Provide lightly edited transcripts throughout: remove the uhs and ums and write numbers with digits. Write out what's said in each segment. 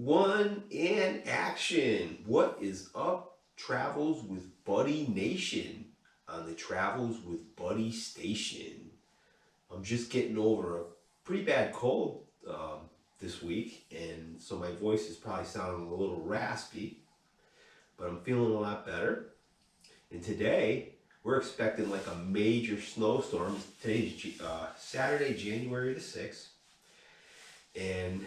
one, and action. What is up, Travels with Buddy Nation on the Travels with Buddy station? I'm just getting over a pretty bad cold this week, and so my voice is probably sounding a little raspy, but I'm feeling a lot better. And today, we're expecting like a major snowstorm. Today's Saturday, January the 6th, and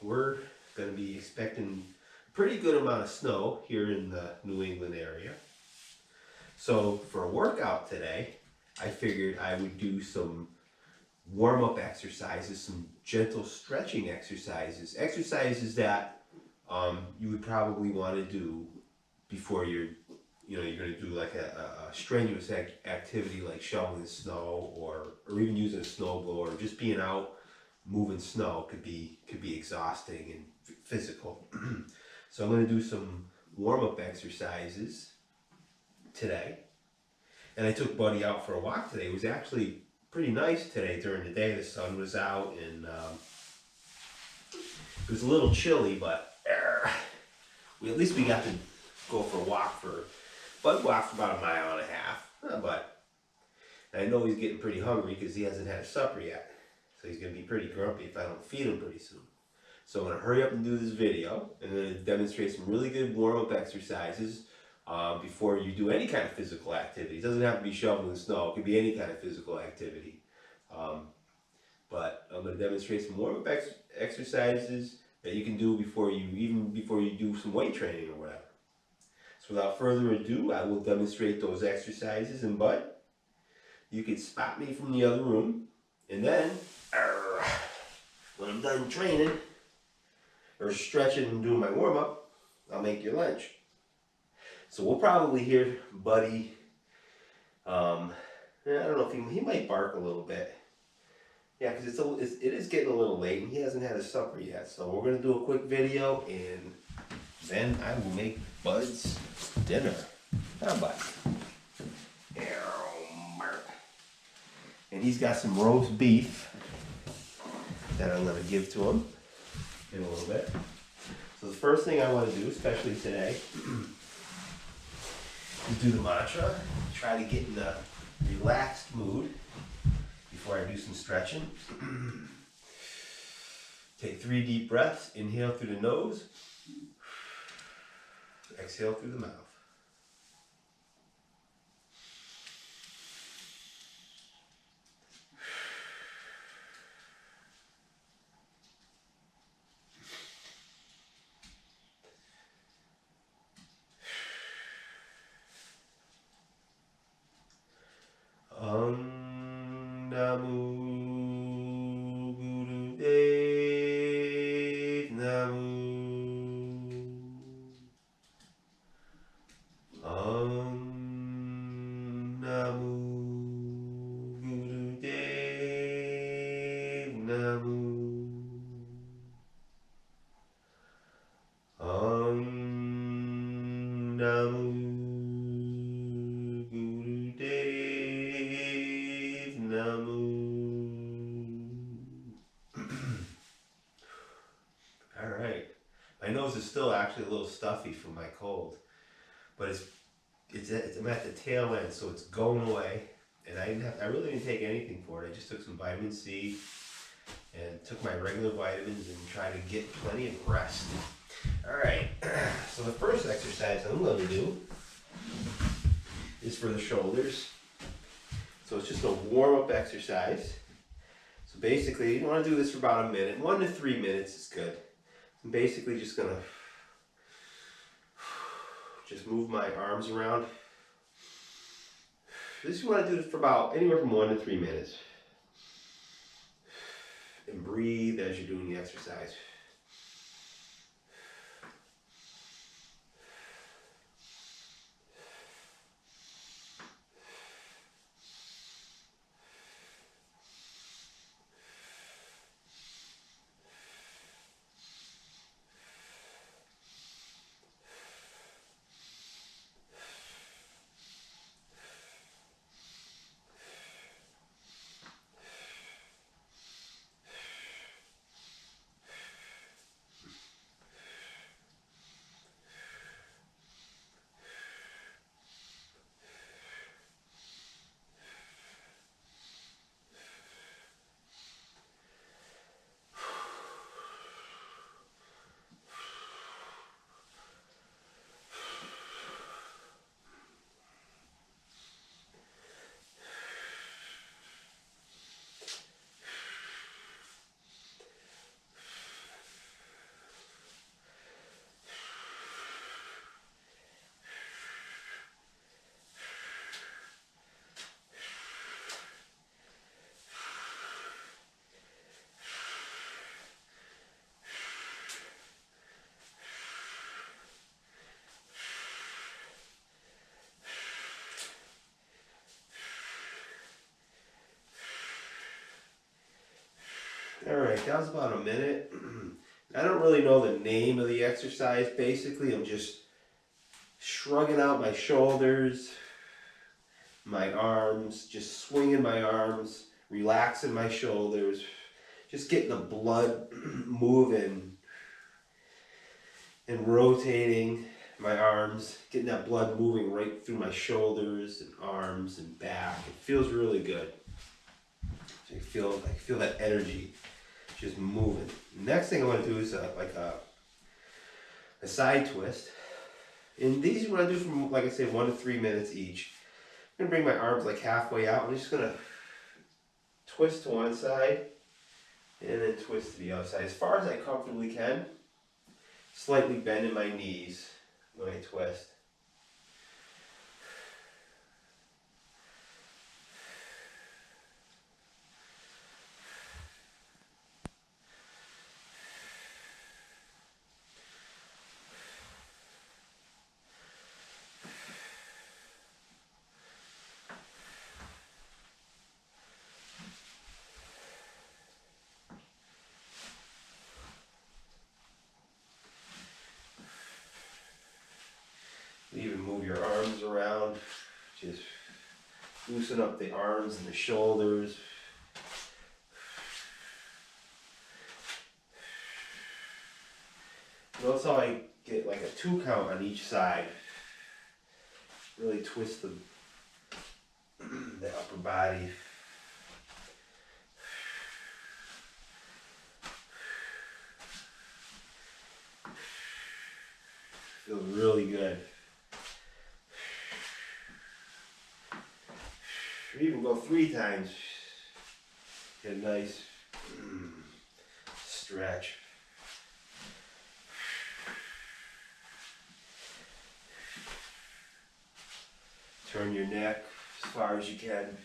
we're going to be expecting a pretty good amount of snow here in the New England area. So for a workout today, I figured I would do some warm-up exercises, some gentle stretching exercises that you would probably want to do before you're going to do like a strenuous activity like shoveling snow or even using a snowblower. Just being out moving snow could be exhausting and physical. So I'm going to do some warm-up exercises today. And I took Buddy out for a walk today. It was actually pretty nice today during the day. The sun was out and it was a little chilly, but at least we got to go for a walk Bud walked for about a mile and a half. But I know he's getting pretty hungry because he hasn't had a supper yet. So he's going to be pretty grumpy if I don't feed him pretty soon. So I'm going to hurry up and do this video. I'm going to demonstrate some really good warm-up exercises before you do any kind of physical activity. It doesn't have to be shoveling snow. It could be any kind of physical activity. But I'm going to demonstrate some warm-up exercises that you can do before you do some weight training or whatever. So without further ado, I will demonstrate those exercises. And Bud, you can spot me from the other room. And then, when I'm done training or stretching and doing my warm-up, I'll make your lunch. So we'll probably hear Buddy, I don't know if he might bark a little bit. Yeah, because it is getting a little late and he hasn't had his supper yet. So we're going to do a quick video and then I will make Bud's dinner. How about it? And he's got some roast beef that I'm going to give to him in a little bit. So the first thing I want to do, especially today, is do the mantra. Try to get in a relaxed mood before I do some stretching. Take 3 deep breaths. Inhale through the nose. Exhale through the mouth. Namu Guru Dev Namu. Namu Guru Dev Namu. Namu Guru Dev Namu. All right. My nose is still actually a little stuffy from my cold, but I'm at the tail end, so it's going away. And I really didn't take anything for it. I just took some vitamin C and took my regular vitamins and tried to get plenty of rest. All right. So the first exercise I'm going to do is for the shoulders. So it's just a warm-up exercise. So basically, you want to do this for about a minute. 1 to 3 minutes is good. I'm basically just going to just move my arms around. This you want to do this for about anywhere from 1 to 3 minutes. And breathe as you're doing the exercise. Alright, that was about a minute. I don't really know the name of the exercise. Basically, I'm just shrugging out my shoulders, my arms, just swinging my arms, relaxing my shoulders, just getting the blood moving and rotating my arms, getting that blood moving right through my shoulders and arms and back. It feels really good. So I feel that energy just moving. Next thing I want to do is like a side twist. And these you want to do from, like I say, 1 to 3 minutes each. I'm going to bring my arms like halfway out. I'm just going to twist to one side and then twist to the other side as far as I comfortably can. Slightly bending my knees when I twist. Even move your arms around, just loosen up the arms and the shoulders. Notice how I get like a 2 count on each side. Really twist the upper body. Feels really good. Or even go 3 times. Get a nice stretch. Turn your neck as far as you can,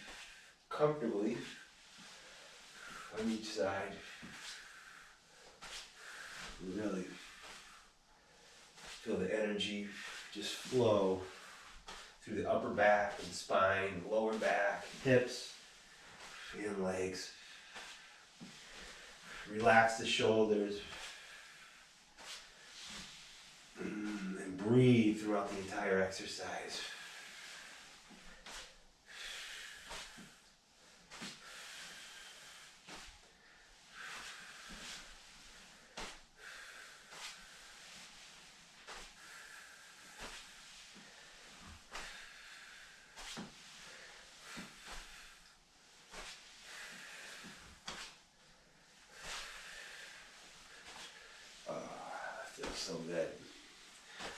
comfortably, on each side. Really feel the energy just flow through the upper back and spine, lower back, hips, and legs. Relax the shoulders and breathe throughout the entire exercise. So good.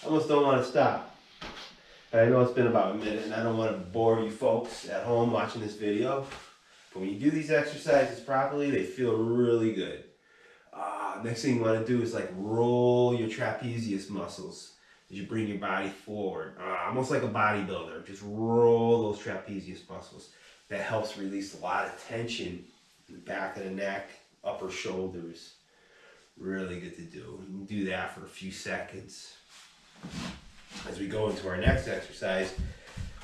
I almost don't want to stop. I know it's been about a minute and I don't want to bore you folks at home watching this video. But when you do these exercises properly, they feel really good. Next thing you want to do is like roll your trapezius muscles as you bring your body forward. Almost like a bodybuilder. Just roll those trapezius muscles. That helps release a lot of tension in the back of the neck, upper shoulders. Really good to do. You can do that for a few seconds as we go into our next exercise,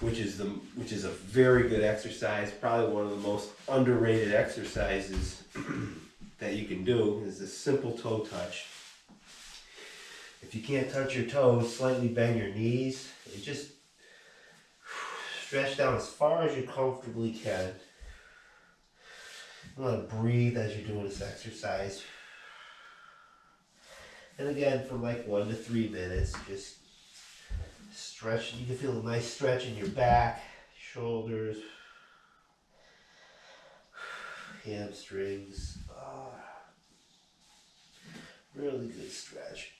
which is a very good exercise, probably one of the most underrated exercises that you can do. Is this simple toe touch. If you can't touch your toes, slightly bend your knees and just stretch down as far as you comfortably can. You want to breathe as you're doing this exercise. And again, from like 1 to 3 minutes, just stretch. You can feel a nice stretch in your back, shoulders, hamstrings. Really good stretch.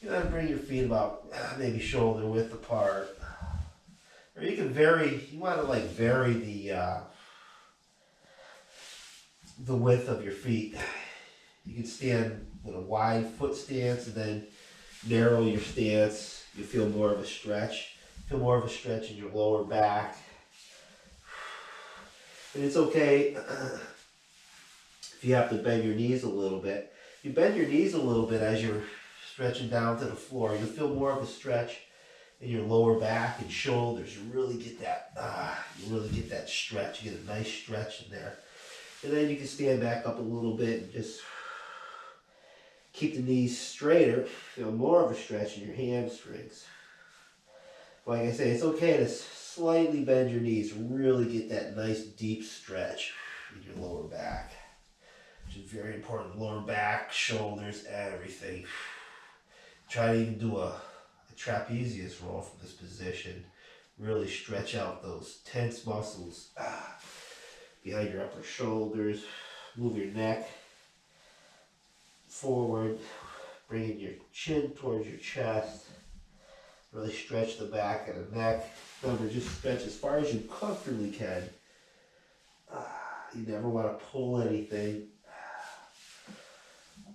You want to bring your feet about maybe shoulder width apart. Or you can vary, you want to like vary the width of your feet. You can stand with a wide foot stance and then narrow your stance. You feel more of a stretch. Feel more of a stretch in your lower back. And it's okay if you have to bend your knees a little bit. You bend your knees a little bit as you're stretching down to the floor. You'll feel more of a stretch in your lower back and shoulders. You really get that, stretch. You get a nice stretch in there. And then you can stand back up a little bit and just keep the knees straighter. Feel more of a stretch in your hamstrings. Like I say, it's okay to slightly bend your knees. Really get that nice deep stretch in your lower back, which is very important. Lower back, shoulders, everything. Try to even do a trapezius roll from this position. Really stretch out those tense muscles behind your upper shoulders. Move your neck forward, bringing your chin towards your chest. Really stretch the back of the neck. Remember, just stretch as far as you comfortably can. You never want to pull anything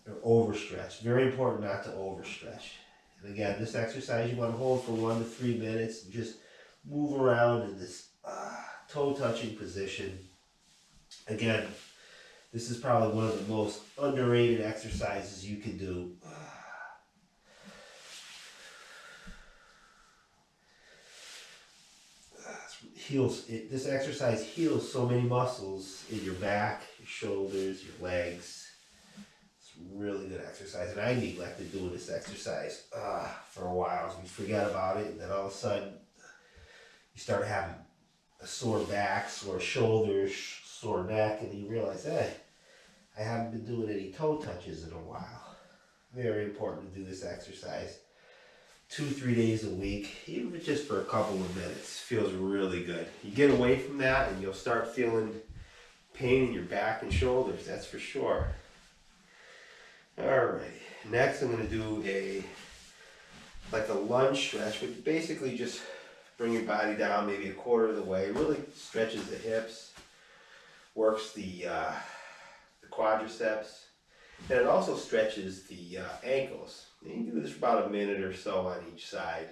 or overstretch. Very important not to overstretch. And again, this exercise you want to hold for 1 to 3 minutes and just move around in this toe-touching position. Again, this is probably one of the most underrated exercises you can do. This exercise heals so many muscles in your back, your shoulders, your legs. It's a really good exercise, and I neglected doing this exercise for a while. So we forget about it, and then all of a sudden you start having a sore back, sore shoulders, sore neck, and you realize, hey, I haven't been doing any toe touches in a while. Very important to do this exercise 2-3 days a week, even if it's just for a couple of minutes. Feels really good. You get away from that and you'll start feeling pain in your back and shoulders, that's for sure. Alright, next I'm going to do like a lunge stretch, which basically just bring your body down maybe a quarter of the way. Really stretches the hips, works the quadriceps, and it also stretches the ankles. You can do this for about a minute or so on each side,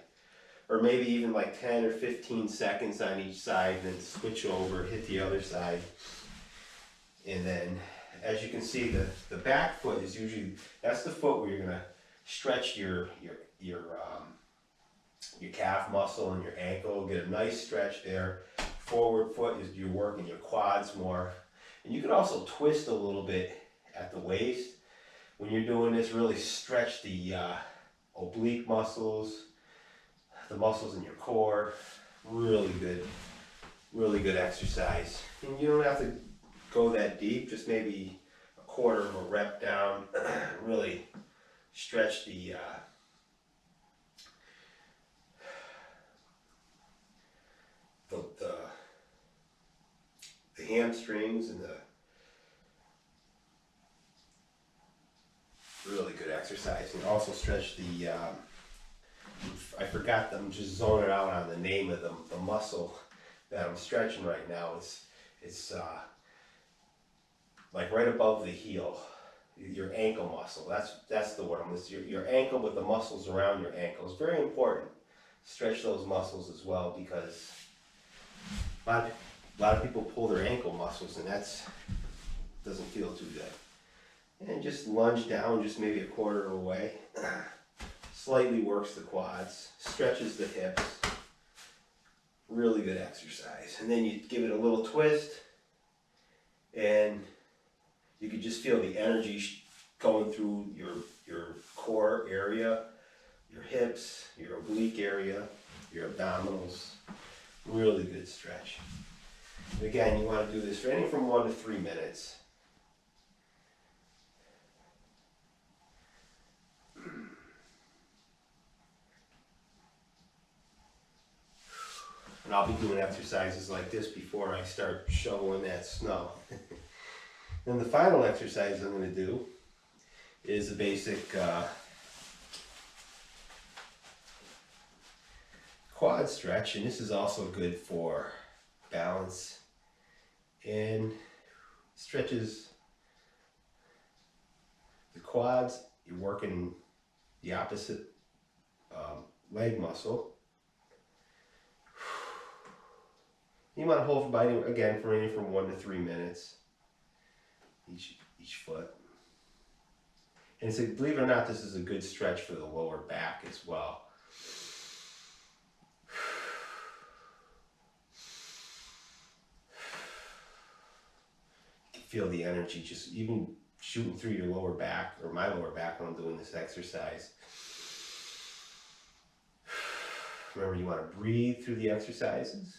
or maybe even like 10 or 15 seconds on each side, and then switch over, hit the other side. And then, as you can see, the back foot is usually, that's the foot where you're going to stretch your calf muscle and your ankle, get a nice stretch there. Forward foot is you're working your quads more. And you can also twist a little bit at the waist. When you're doing this, really stretch the oblique muscles, the muscles in your core. Really good exercise. And you don't have to go that deep, just maybe a quarter of a rep down. Really stretch the hamstrings and the really good exercise. And also stretch the I forgot, I'm just zoning out on the name of the muscle that I'm stretching right now. It's like right above the heel, your ankle muscle. That's the word. It's your ankle with the muscles around your ankle. It's very important. Stretch those muscles as well, because a lot of people pull their ankle muscles, and that's doesn't feel too good. And just lunge down just maybe a quarter of a way. Slightly works the quads, stretches the hips. Really good exercise. And then you give it a little twist, and you can just feel the energy going through your core area, your hips, your oblique area, your abdominals. Really good stretch. And again, you want to do this for anything from 1 to 3 minutes. And I'll be doing exercises like this before I start shoveling that snow. Then the final exercise I'm going to do is a basic quad stretch, and this is also good for balance and stretches the quads. You're working the opposite leg muscle. You want to hold for body again for anything from 1 to 3 minutes each foot. And so, believe it or not, this is a good stretch for the lower back as well. feel the energy just even shooting through your lower back, or my lower back when I'm doing this exercise. Remember, you want to breathe through the exercises.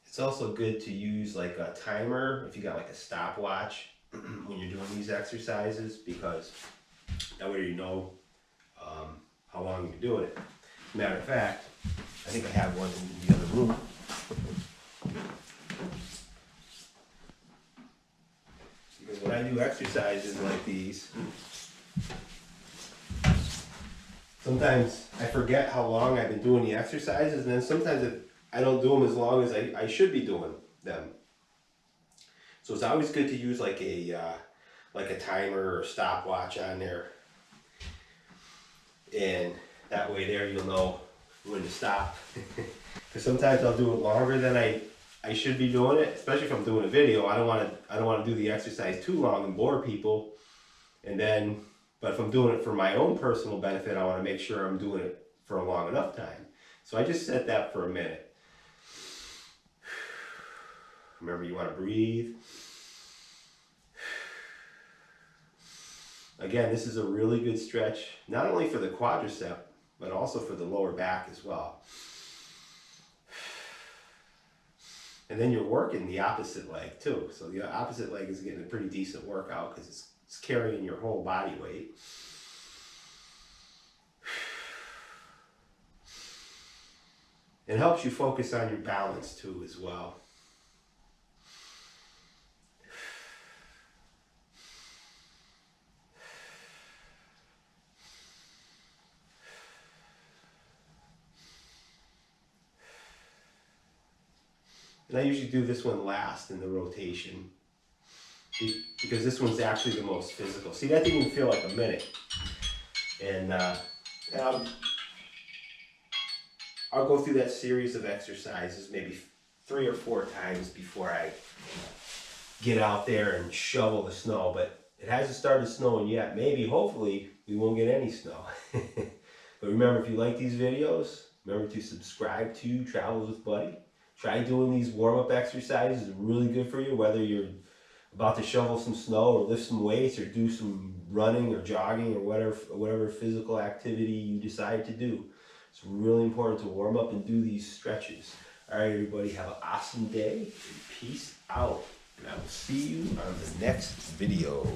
It's also good to use like a timer if you got like a stopwatch when you're doing these exercises, because that way you know how long you're doing it. Matter of fact, I think I have one in the other room. Because when I do exercises like these, sometimes I forget how long I've been doing the exercises, and then sometimes I don't do them as long as I should be doing them. So it's always good to use like a timer or stopwatch on there, and that way there you'll know when to stop. Because sometimes I'll do it longer than I should be doing it, especially if I'm doing a video. I don't want to do the exercise too long and bore people, but if I'm doing it for my own personal benefit, I want to make sure I'm doing it for a long enough time. So I just set that for a minute. Remember, you want to breathe. Again, this is a really good stretch, not only for the quadricep, but also for the lower back as well. And then you're working the opposite leg too. So the opposite leg is getting a pretty decent workout because it's carrying your whole body weight. It helps you focus on your balance too as well. And I usually do this one last in the rotation because this one's actually the most physical. See, that didn't even feel like a minute. And I'll go through that series of exercises maybe 3 or 4 times before I get out there and shovel the snow. But it hasn't started snowing yet. Maybe, hopefully, we won't get any snow. But remember, if you like these videos, remember to subscribe to Travels with Buddy. Try doing these warm-up exercises. It's really good for you, whether you're about to shovel some snow or lift some weights or do some running or jogging or whatever physical activity you decide to do. It's really important to warm up and do these stretches. All right, everybody, have an awesome day. Peace out. And I will see you on the next video.